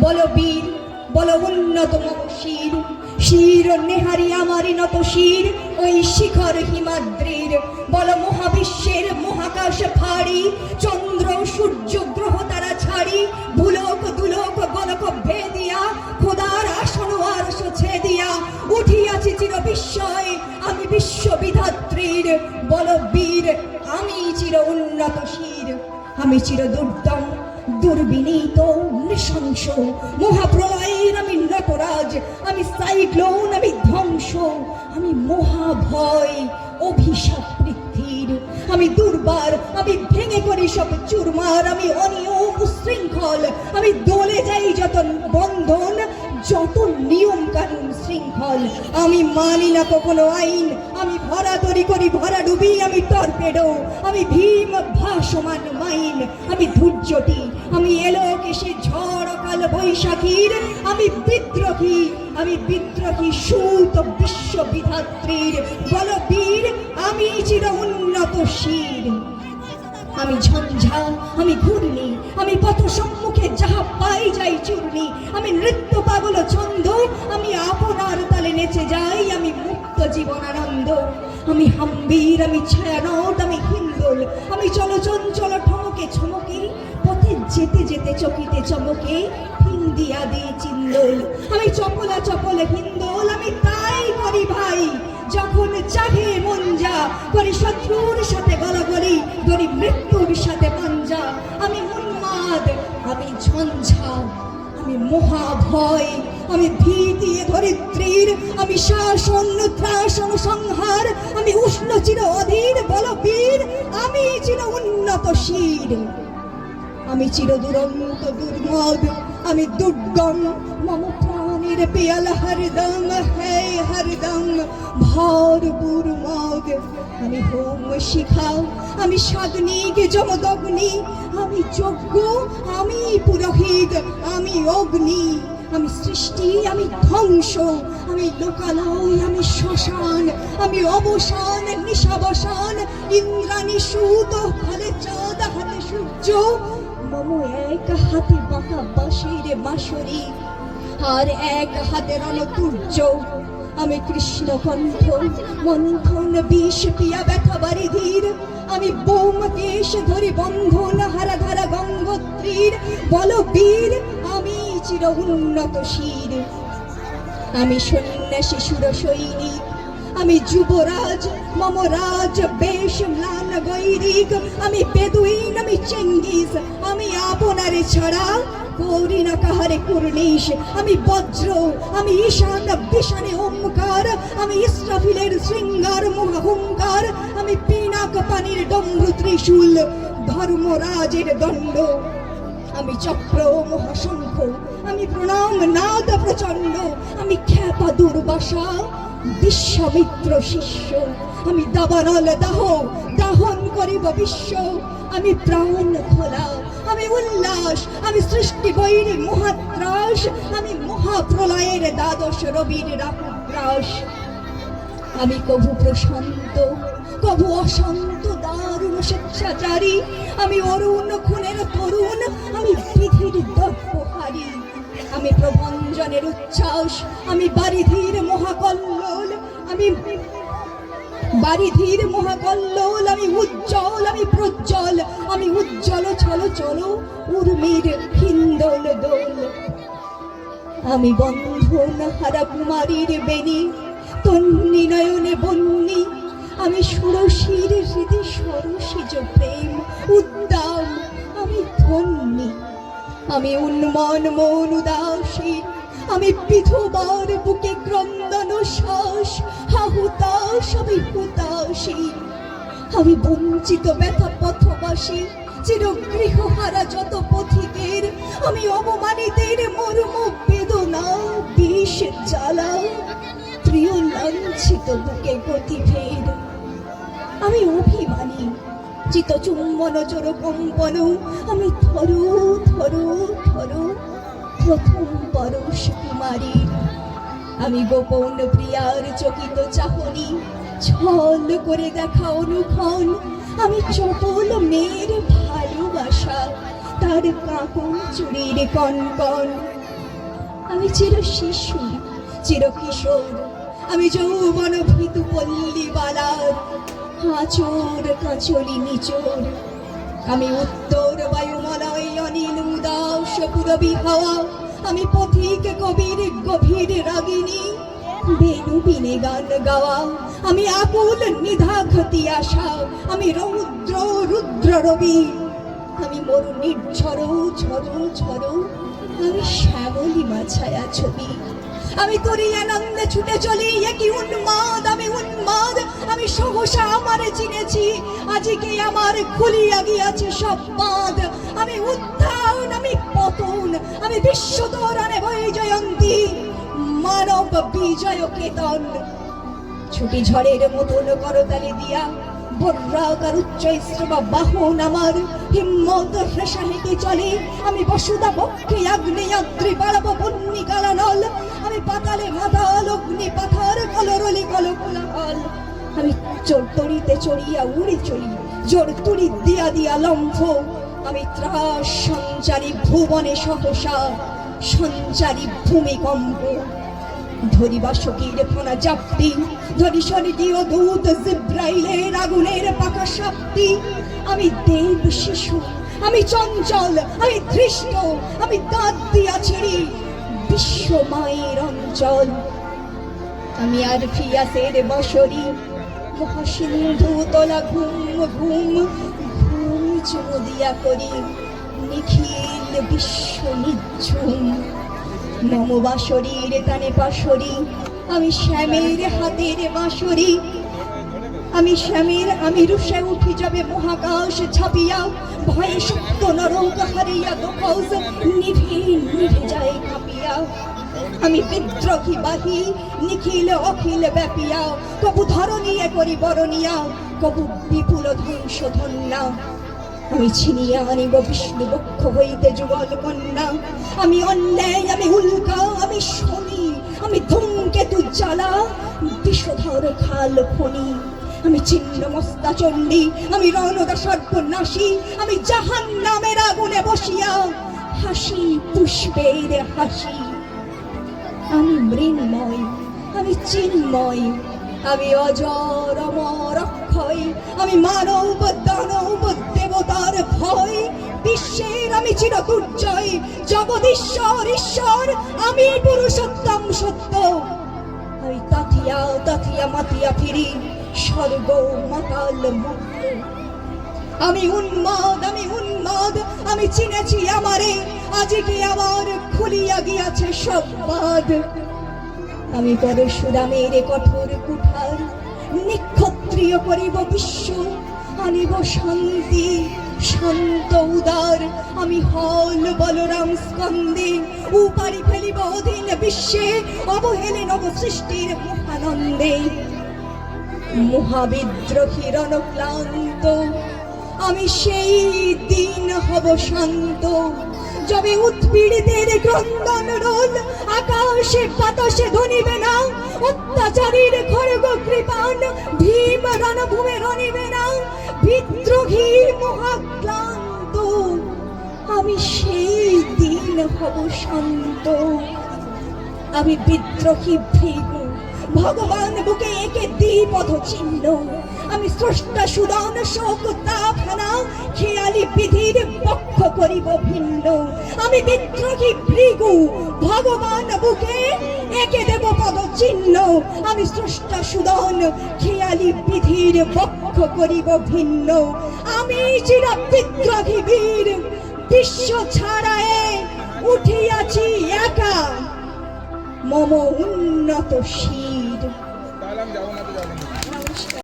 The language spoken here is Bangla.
বলো বীর, বলো উন্নত মম শির, শির নেহারি আমারি নত শির ওই শিখর হিমাদ্রির। বলো মহাবিশ্বের মহাকাশ ফাড়ি, চন্দ্র সূর্য গ্রহ তারা ছাড়ি, ভুলোক দুলোক গলক ভেদিয়া, খোদার আসন আরশ ছেদিয়া, উঠিয়াছি চির বিস্ময় আমি বিশ্ববিধাত্রীর। বলো বীর, আমি চির উন্নত শির, আমি চির দুর্দম দুর্বিনীত নৃশংস, মহাপ্রলয়ের আমি নটরাজ, আমি সাইক্লোন, আমি ধ্বংস, আমি মহাভয় অভিশাপ পৃথিবীর। আমি দুর্বার, আমি ভেঙে করি সব চুরমার, আমি অনিয়ম উশৃঙ্খল, আমি দলে যাই যত বন্ধন, যত নিয়ম কানুন শৃঙ্খল। আমি মানি না কখনো আইন, আমি ভরা তরি করি ভরা ডুবি, আমি টর্পেডো, আমি ভীম ভাসমান মাইন, আমি ধৈর্যটি, আমি এলোকেশে ঝড় কাল বৈশাখীর, আমি বিদ্রোহী, আমি বিদ্রোহী সুত বিশ্ববিধাত্রীর। বল বীর, আমি চির উন্নত শির, আমি ঝঞ্ঝা, আমি ঘূর্ণি, আমি পথ সম্মুখে যাহা পাই যাই চূর্ণি, আমি নৃত্য পাগল ছন্দ, আমি আপনার তালে নেচে যাই, আমি মুক্ত জীবনানন্দ। আমি হাম্বীর, আমি ছায়ানট, আমি হিন্দোল, আমি চলচঞ্চল ঠমকে ছমকে, পথে যেতে যেতে চকিতে চমকে ফিং দিয়া দিয়ে চিন্দোল। আমি চপলা চপল হিন্দোল, আমি তাই করি ভাই যখন চাহে মন যা, করি শত্রুর সাথে গলাগলি, ধরি মৃত্যুর সাথে পাঞ্জা। আমি উন্মাদ, আমি ঝঞ্ঝা, আমি মহাভয়, আমি ভীতি ধরিত্রীর, আমি শাসন ত্রাসন সংহার, আমি উষ্ণ চির অধীর। বল বীর, আমি চির উন্নত শির, আমি চির দুরন্ত দুর্মদ, আমি দুর্গম মম প্রাণের পেয়ালা হরদম হে হরদম ভরপুর মদ। আমি হোম শিখা, আমি সাগ্নিক যমদগ্নি, আমি যজ্ঞ, আমি পুরোহিত, আমি অগ্নি, আমি সৃষ্টি, আমি ধ্বংস, আমি লোকালয়, আমি শ্মশান, আমি অবসান নিশাবসান, ইন্দ্রাণী সুত হাতে চাঁদ হাতে সূর্য, মম এক হাতে বাঁকা বাঁশির বাঁশরি, আর এক হাতে রণতুর্য। আমি কৃষ্ণ কণ্ঠ মন্থন বিষ পিয়া ব্যথা বারিধির, আমি বোমকেশ ধরি বন্ধন হারা ধারা গঙ্গোত্রীর। বল বীর, আমি চির উন্নত শির, আমি সন্ন্যাসী সুর সৈনিক, আমি যুবরাজ মম রাজ বেশ ম্লান গৈরিক, আমি বেদুইন, আমি চেঙ্গিস, আমি আপনারে ছাড়া করি না কাহারে কুর্নিশ। আমি বজ্র, আমি ঈশান বিশানে ওমকার, আমি ইসরাফিলের শৃঙ্গার মহাহুঙ্কার, আমি পিনাক পানির ডম্রু ত্রিশূল ধর্মরাজের দণ্ড, আমি চক্র মহাশঙ্খ, আমি প্রণাম নাদ প্রচণ্ড, আমি খ্যাপা দুর্বাসা বিশ্বামিত্র শিষ্য, আমি দাবানল দাহ দাহন করিব বিশ্ব, আমি প্রাণ খোলা, আমি উল্লাস, আমি সৃষ্টি বৈরী মহাত্রাস, আমি মহাপ্রলয়ের দ্বাদশ রবির রাহুগ্রাস। আমি কভু প্রশান্ত কভু অশান্ত দারুণ স্বেচ্ছাচারী, আমি অরুণ খুনের তরুণ, আমি বিধির দর্পহারী, আমি প্রভঞ্জনের উচ্ছ্বাস, আমি বারিধির মহাকল্লোল, আমি বারিধির মহাকল্লোল, আমি উজ্জ্বল, আমি প্রজ্জ্বল, আমি উজ্জ্বল ছল চল উর্মির হিন্দোল দোল। আমি বন্ধন হারা কুমারীর বেণী, তন্নি নয়নে বন্যী, আমি সুরসীর হৃদে সরসিজ প্রেম উদ্দাম, আমি ধন্যী, আমি উন্মন মন উদাসীন, আমি বিধবার বুকে ক্রন্দন শ্বাস হাহুতাস, আমি হুতাশীন, আমি বঞ্চিত ব্যথা পথবাসী, চির গৃহহারা যত পথিকের, আমি অবমানিতের মর্ম বেদনা বিষ জ্বালা, প্রিয় লাঞ্ছিত বুকে গতি ফের। আমি অভিমানী, চিত চুম্বন চোর কম্পন, আমি ধরু ধরু ধরু প্রথম পরশ কুমারীর। আমি গোপন প্রিয়ার চকিত চাহনি, ছল করে দেখা অনুক্ষণ, আমি চপল মেয়ের ভালোবাসা, তার কাঁপন চুরির কনকন। আমি চির শিশু চির কিশোর, আমি যৌবন ভীতু পল্লী বালার আচর কাচলি নিচোর। আমি উত্তর বায়ুমালয় অনিল উদাস পুরবী হাওয়া, আমি পথিক কবির গভীর রাগিনী বেনু বিনে গান গাওয়া। আমি আকুল নিধাঘতি আশা, আমি রৌদ্র রুদ্র রবি, আমি মরু নির্ঝর ঝরো ঝরো, আমি শ্যামলী মাছায়া ছবি। আমি তোরই আনন্দে ছুটে চলি, একই উন্মাদ আমি উন্মাদ। আমি সহসা আমারে চিনেছি, আজকে আমার খুলিয়া গিয়াছে সব বাঁধ। আমি উত্থান আমি পতন, আমি বিশ্ব তোরণে বৈজয়ন্তী, মানব বিজয় কেতন। ছুটি ঝড়ের মতন করতালি দিয়া বর্রাকার উচ্চ শ্রবা বাহন আমার হিম্মত হ্রেষা হেঁটে চলে। আমি বসুদা পক্ষে আগ্নেয়াদ্রি বাড়াবো বন্যি কালানল, আমি পাতালে মাতাল অগ্নি পাথার কলরলি কলকোলাহল। আমি চোর তড়িতে চড়িয়া উড়ে চলি, জোর তুড়ি দিয়া দিয়া লম্ফ। আমি ত্রাস সঞ্চারী ভুবনে সহসা সঞ্চারী ভূমিকম্প। ধরিবা শকির ফোনা জাপটি, ধরি স্বর্গীয় দূত জিব্রাইলের আগুনের পাকা সাপটি। আমি দেব শিশু, আমি চঞ্চল, আমি ধৃষ্ট, আমি দাঁত দিয়া ছিড়ি বিশ্ব মায়ের অঞ্চল। আমি আর ফিয়াসের বসরি, মহাসিন্ধু তোলা ঘুম ঘুম ঘুম চুমু দিয়া করি নিখিল বিশ্ব নিঝুম। মম বাঁশরীর তানে পাশরি, আমি শ্যামের হাতের বাঁশরি। আমি শ্যামের আমি রুষে উঠি যাবে মহাকাশ ছাপিয়া, ভয়ে সুপ্ত নরক হারিয়া দোকস নিভে নিভে যায় কাঁপিয়া। আমি বিদ্রোহী বাহি নিখিল অখিল ব্যাপিয়া, কবু ধরণীয়ে করি বরণিয়া, কবু বিপুল ধ্বংস ধন্যা। আমি ছিনিয়া আনিব বিষ্ণু বক্ষ হইতে যুগল কন্যা। আমি অন্যায় আমি উল্কা আমি শনি, আমি ধূমকেতু জ্বালা বিষধর খাল খনি। আমি ছিন্ন মস্তা চণ্ডী, আমি রণদা সর্বনাশী, আমি জাহান্নামের আগুনে বসিয়া হাসি পুষ্পের হাসি। আমি মৃন্ময় আমি চিন্ময়, আমি অজর অমর অক্ষয়, আমি মানব দানব দেবতার ভয়। বিশ্বের আমি চির দুর্জয়, জগদীশ্বর ঈশ্বর, আমি পুরুষোত্তম সত্য। আমি তাথিয়া তাথিয়া মাতিয়া ফিরি স্বর্গ মাতাল মুক্ত। আমি উন্মাদ আমি চিনেছি আমারে, আজকে আমার খুলিয়া গিয়াছে সব বাঁধ। আমি পরশুরামের কঠোর কুঠার, নিক্ষত্রিয় করিব বিশ্ব, আনিব শান্তি শান্ত উদার। আমি হল বলরাম স্কন্দে, উপারি ফেলিব অধীন বিশ্বে, অবহেলে নব সৃষ্টির মহানন্দে। মহাবিদ্রোহী রণক্লান্ত, আমি সেই দিন হব শান্ত, যবে উৎপীড়িতের ক্রন্দন রোল আকাশে বাতাসে ধ্বনিবে না। অত্যাচারীর খড়গ কৃপান ভীম রণভূমে রণিবে না। বিদ্রোহী মহাক্লান্ত, আমি সেই দিন হব শান্ত। আমি বিদ্রোহী ভৃগু, ভগবান বুকে একে দ্বিপদ চিহ্ন। আমি স্রষ্টা সুদান শোক তাপনা, খেয়ালি বিধির পক্ষ করিব ভিন্ন। আমি বিদ্রোহী ভৃগু, ভগবান বুকে একে দেব পদ চিহ্ন। আমি স্রষ্টা সুদান খেয়ালি বিধির পক্ষ করিব ভিন্ন। আমি চির বিদ্রোহী বীর, বিশ্ব ছাড়ায়ে উঠিয়াছি একা, মম উন্নত শির।